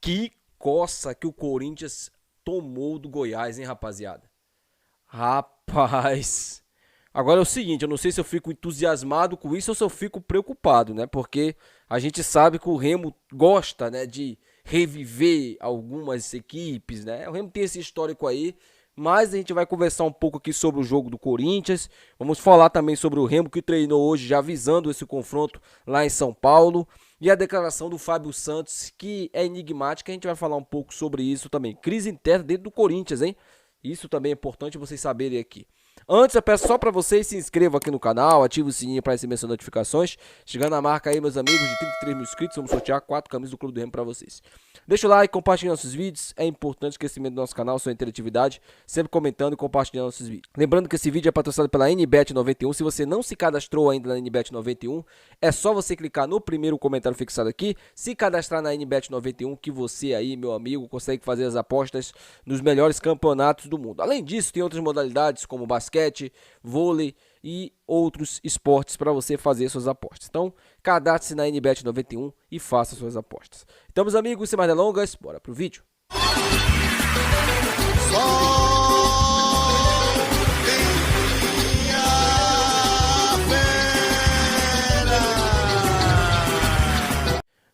Que coça que o Corinthians tomou do Goiás, hein, rapaziada? Rapaz. Agora é o seguinte, eu não sei se eu fico entusiasmado com isso ou se eu fico preocupado, né? Porque a gente sabe que o Remo gosta, né, de reviver algumas equipes, né? O Remo tem esse histórico aí, mas a gente vai conversar um pouco aqui sobre o jogo do Corinthians. Vamos falar também sobre o Remo que treinou hoje, já visando esse confronto lá em São Paulo. E a declaração do Fábio Santos, que é enigmática, a gente vai falar um pouco sobre isso também. Crise interna dentro do Corinthians, hein? Isso também é importante vocês saberem aqui. Antes, eu peço só para vocês se inscrevam aqui no canal, ative o sininho para receber suas notificações. Chegando a marca aí, meus amigos, de 33 mil inscritos, vamos sortear 4 camisas do Clube do Remo para vocês. Deixa o like, compartilhe nossos vídeos, é importante o crescimento do nosso canal, sua interatividade, sempre comentando e compartilhando nossos vídeos. Lembrando que esse vídeo é patrocinado pela NBet91, se você não se cadastrou ainda na NBet91, é só você clicar no primeiro comentário fixado aqui, se cadastrar na NBet91, que você aí, meu amigo, consegue fazer as apostas nos melhores campeonatos do mundo. Além disso, tem outras modalidades como basquete, vôlei e outros esportes para você fazer suas apostas. Então, cadastre-se na NBet91 e faça suas apostas. Então, meus amigos, sem mais delongas, bora pro vídeo.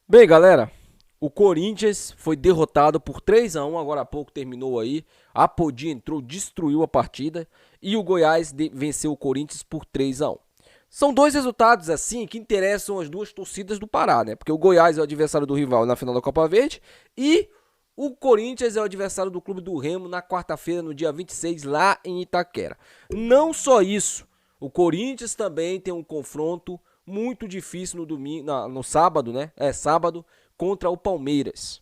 Bem, galera, o Corinthians foi derrotado por 3-1, agora há pouco terminou aí. A Apodi entrou, destruiu a partida e o Goiás venceu o Corinthians por 3-1. São dois resultados assim que interessam as duas torcidas do Pará, né? Porque o Goiás é o adversário do rival na final da Copa Verde e o Corinthians é o adversário do Clube do Remo na quarta-feira, no dia 26, lá em Itaquera. Não só isso, o Corinthians também tem um confronto muito difícil no domingo, no sábado, né? É sábado, contra o Palmeiras.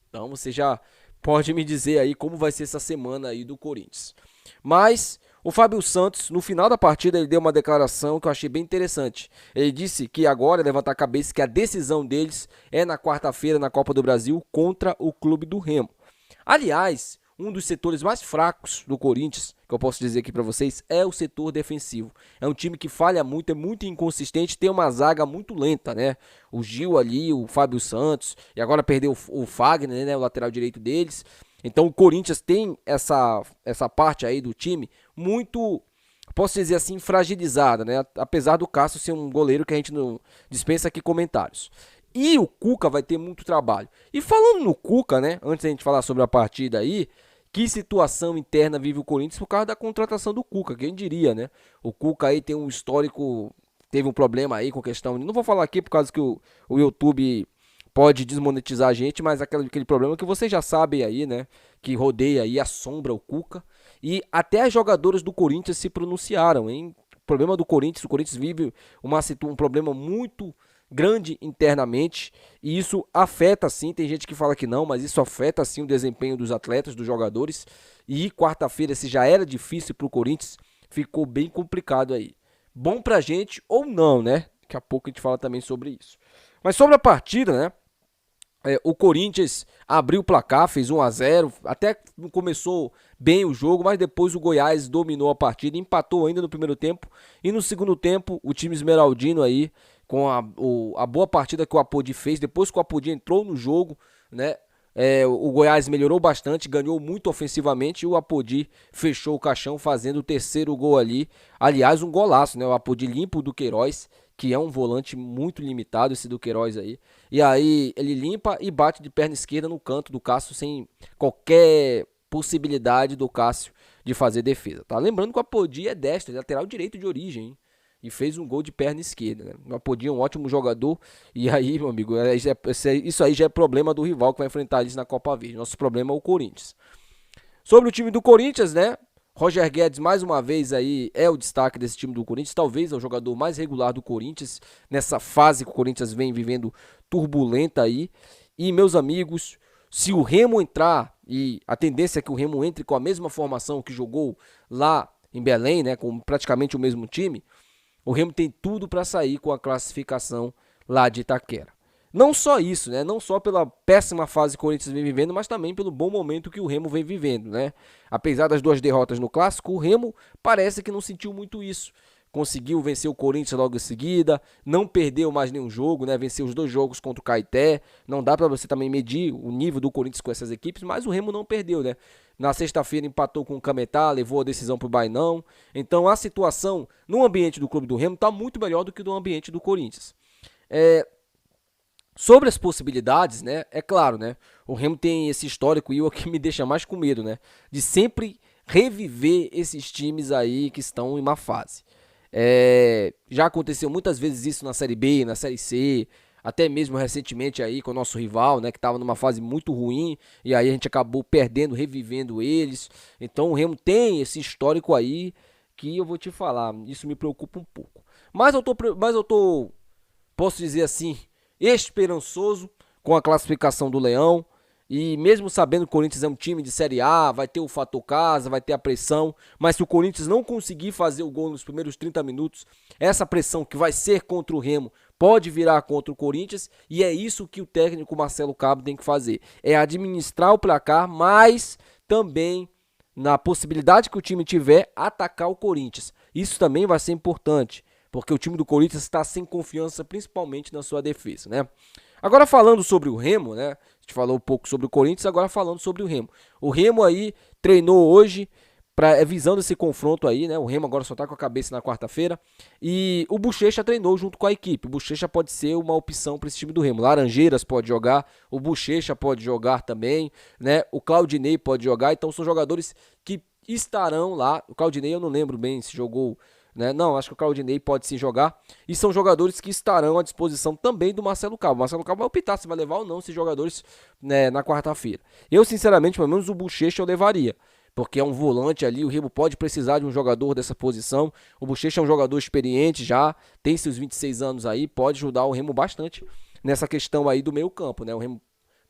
Então você já pode me dizer aí como vai ser essa semana aí do Corinthians. Mas o Fábio Santos, no final da partida, ele deu uma declaração que eu achei bem interessante. Ele disse que agora levantar a cabeça que a decisão deles é na quarta-feira na Copa do Brasil contra o Clube do Remo. Aliás, um dos setores mais fracos do Corinthians, que eu posso dizer aqui para vocês, é o setor defensivo. É um time que falha muito, é muito inconsistente, tem uma zaga muito lenta, né? O Gil ali, o Fábio Santos, e agora perdeu o Fagner, né? O lateral direito deles. Então o Corinthians tem essa parte aí do time muito, posso dizer assim, fragilizada, né? Apesar do Cássio ser um goleiro que a gente não dispensa aqui comentários. E o Cuca vai ter muito trabalho. E falando no Cuca, né? Antes da gente falar sobre a partida aí, que situação interna vive o Corinthians por causa da contratação do Cuca, quem diria, né? O Cuca aí tem um histórico, teve um problema aí com questão, não vou falar aqui por causa que o YouTube pode desmonetizar a gente, mas aquele problema que vocês já sabem aí, né? Que rodeia aí, assombra o Cuca. E até as jogadoras do Corinthians se pronunciaram, hein? O problema do Corinthians, o Corinthians vive um problema muito grande internamente, e isso afeta sim, tem gente que fala que não, mas isso afeta sim o desempenho dos atletas, dos jogadores, e quarta-feira, se já era difícil para o Corinthians, ficou bem complicado aí. Bom pra gente ou não, né? Daqui a pouco a gente fala também sobre isso. Mas sobre a partida, né? O Corinthians abriu o placar, fez 1-0, até começou bem o jogo, mas depois o Goiás dominou a partida, empatou ainda no primeiro tempo, e no segundo tempo o time esmeraldino aí, com a boa partida que o Apodi fez, depois que o Apodi entrou no jogo, né? O Goiás melhorou bastante, ganhou muito ofensivamente e o Apodi fechou o caixão fazendo o terceiro gol ali. Aliás, um golaço, né? O Apodi limpo do Queiroz, que é um volante muito limitado, esse do Queiroz aí. E aí ele limpa e bate de perna esquerda no canto do Cássio sem qualquer possibilidade do Cássio de fazer defesa, tá? Lembrando que o Apodi é destro, é lateral direito de origem, hein? E fez um gol de perna esquerda, né? O Apodi é um ótimo jogador. E aí, meu amigo, isso aí já é problema do rival que vai enfrentar eles na Copa Verde. Nosso problema é o Corinthians. Sobre o time do Corinthians, né? Roger Guedes, mais uma vez, aí é o destaque desse time do Corinthians. Talvez é o jogador mais regular do Corinthians, nessa fase que o Corinthians vem vivendo turbulenta aí. E, meus amigos, se o Remo entrar, e a tendência é que o Remo entre com a mesma formação que jogou lá em Belém, né? Com praticamente o mesmo time, o Remo tem tudo para sair com a classificação lá de Itaquera. Não só isso, né? Não só pela péssima fase que o Corinthians vem vivendo, mas também pelo bom momento que o Remo vem vivendo, né? Apesar das duas derrotas no Clássico, o Remo parece que não sentiu muito isso. conseguiu vencer o Corinthians logo em seguida, não perdeu mais nenhum jogo, né? Venceu os 2 jogos contra o Caeté. Não dá para você também medir o nível do Corinthians com essas equipes, mas o Remo não perdeu, né? Na sexta-feira empatou com o Cametá, levou a decisão pro Bainão. Então a situação no ambiente do clube do Remo está muito melhor do que no ambiente do Corinthians. Sobre as possibilidades, né? É claro, né? O Remo tem esse histórico e o que me deixa mais com medo, né? De sempre reviver esses times aí que estão em má fase. Já aconteceu muitas vezes isso na Série B, na Série C, até mesmo recentemente aí com o nosso rival, né? Que estava numa fase muito ruim e aí a gente acabou perdendo, revivendo eles. Então o Remo tem esse histórico aí que eu vou te falar, isso me preocupa um pouco. Mas eu tô, posso dizer assim, esperançoso com a classificação do Leão. E mesmo sabendo que o Corinthians é um time de Série A, vai ter o fator casa, vai ter a pressão, mas se o Corinthians não conseguir fazer o gol nos primeiros 30 minutos, essa pressão que vai ser contra o Remo pode virar contra o Corinthians, e é isso que o técnico Marcelo Cabo tem que fazer, é administrar o placar, mas também na possibilidade que o time tiver, atacar o Corinthians. Isso também vai ser importante, porque o time do Corinthians está sem confiança, principalmente na sua defesa, né? Agora falando sobre o Remo, né? A gente falou um pouco sobre o Corinthians, agora falando sobre o Remo. O Remo aí treinou hoje, visando esse confronto aí, né? O Remo agora só tá com a cabeça na quarta-feira. E o Bochecha treinou junto com a equipe. O Bochecha pode ser uma opção para esse time do Remo. Laranjeiras pode jogar, o Bochecha pode jogar também, né? O Claudinei pode jogar. Então são jogadores que estarão lá. O Claudinei eu não lembro bem se jogou, né? Não, acho que o Claudinei pode sim jogar. E são jogadores que estarão à disposição também do Marcelo Cabo. O Marcelo Cabo vai optar se vai levar ou não esses jogadores, né, na quarta-feira. Eu, sinceramente, pelo menos o Bochecha eu levaria, porque é um volante ali, o Remo pode precisar de um jogador dessa posição. O Bochecha é um jogador experiente já, tem seus 26 anos aí, pode ajudar o Remo bastante nessa questão aí do meio campo, né? O Remo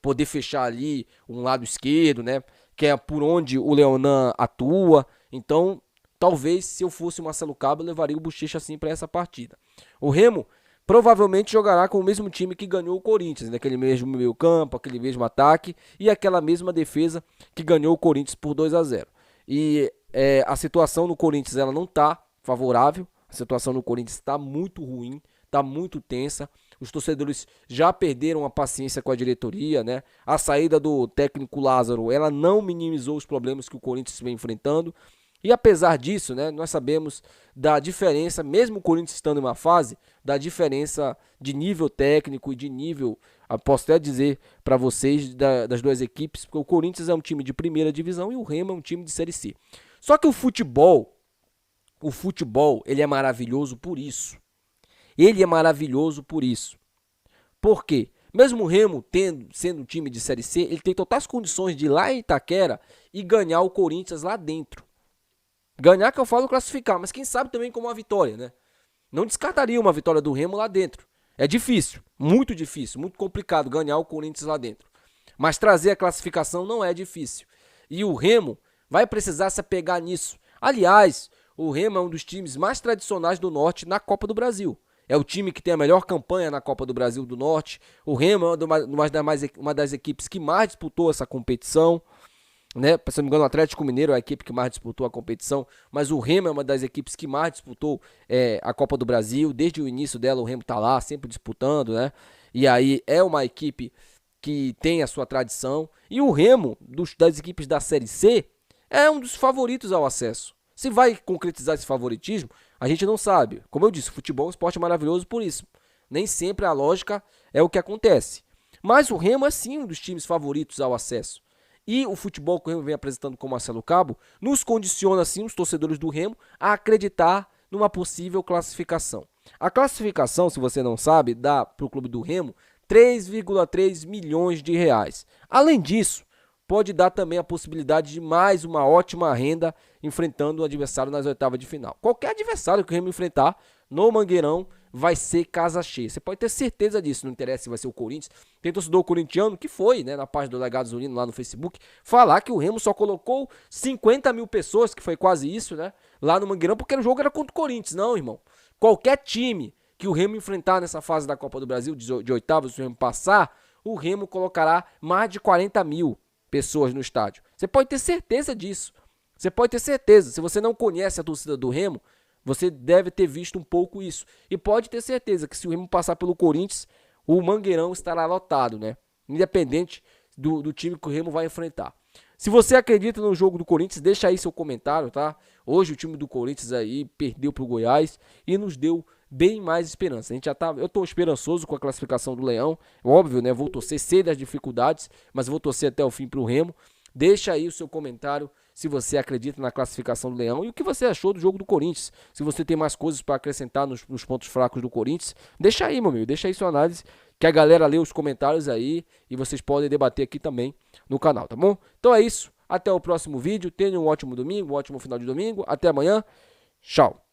poder fechar ali um lado esquerdo, né? Que é por onde o Leonan atua. Então, talvez se eu fosse o Marcelo Cabo, eu levaria o Bochecha assim para essa partida. O Remo provavelmente jogará com o mesmo time que ganhou o Corinthians, naquele mesmo meio campo, aquele mesmo ataque e aquela mesma defesa que ganhou o Corinthians por 2-0. E a situação no Corinthians ela não está favorável, a situação no Corinthians está muito ruim, está muito tensa. Os torcedores já perderam a paciência com a diretoria, né? A saída do técnico Lázaro, ela não minimizou os problemas que o Corinthians vem enfrentando. E apesar disso, né, nós sabemos da diferença, mesmo o Corinthians estando em uma fase, da diferença de nível técnico e de nível, posso até dizer para vocês, das duas equipes, porque o Corinthians é um time de primeira divisão e o Remo é um time de Série C. Só que o futebol, ele é maravilhoso por isso. Ele é maravilhoso por isso. Por quê? Mesmo o Remo sendo um time de Série C, ele tem totais condições de ir lá em Itaquera e ganhar o Corinthians lá dentro. Ganhar que eu falo classificar, mas quem sabe também com uma vitória, né? Não descartaria uma vitória do Remo lá dentro. É difícil, muito complicado ganhar o Corinthians lá dentro. Mas trazer a classificação não é difícil. E o Remo vai precisar se apegar nisso. Aliás, o Remo é um dos times mais tradicionais do Norte na Copa do Brasil. É o time que tem a melhor campanha na Copa do Brasil do Norte. O Remo é uma das equipes que mais disputou essa competição, né? Se não me engano, o Atlético Mineiro é a equipe que mais disputou a competição, mas o Remo é uma das equipes que mais disputou a Copa do Brasil. Desde o início dela, o Remo tá lá, sempre disputando, né? E aí é uma equipe que tem a sua tradição. E o Remo, das equipes da Série C, é um dos favoritos ao acesso. Se vai concretizar esse favoritismo, a gente não sabe. Como eu disse, o futebol é um esporte maravilhoso por isso. Nem sempre a lógica é o que acontece. Mas o Remo é sim um dos times favoritos ao acesso. E o futebol que o Remo vem apresentando com o Marcelo Cabo nos condiciona, sim, os torcedores do Remo a acreditar numa possível classificação. A classificação, se você não sabe, dá para o clube do Remo 3,3 milhões de reais. Além disso, pode dar também a possibilidade de mais uma ótima renda enfrentando o adversário nas oitavas de final. Qualquer adversário que o Remo enfrentar no Mangueirão vai ser casa cheia. Você pode ter certeza disso, não interessa se vai ser o Corinthians. Tem torcedor corintiano que foi, né, na página do Legado Zunino lá no Facebook, falar que o Remo só colocou 50 mil pessoas, que foi quase isso, né, lá no Mangueirão, porque o jogo era contra o Corinthians. Não, irmão. Qualquer time que o Remo enfrentar nessa fase da Copa do Brasil, de oitavas, se o Remo passar, o Remo colocará mais de 40 mil pessoas no estádio. Você pode ter certeza disso. Você pode ter certeza. Se você não conhece a torcida do Remo, Você deve ter visto um pouco isso. E pode ter certeza que se o Remo passar pelo Corinthians, o Mangueirão estará lotado, né? Independente do time que o Remo vai enfrentar. Se você acredita no jogo do Corinthians, deixa aí seu comentário, tá? Hoje o time do Corinthians aí perdeu pro Goiás e nos deu bem mais esperança. A gente já tá, eu tô esperançoso com a classificação do Leão. Óbvio, né? Vou torcer, sei das dificuldades, mas vou torcer até o fim pro Remo. Deixa aí o seu comentário se você acredita na classificação do Leão e o que você achou do jogo do Corinthians. Se você tem mais coisas para acrescentar nos pontos fracos do Corinthians, deixa aí, meu amigo, deixa aí sua análise, que a galera lê os comentários aí e vocês podem debater aqui também no canal, tá bom? Então é isso, até o próximo vídeo, tenha um ótimo domingo, um ótimo final de domingo, até amanhã, tchau!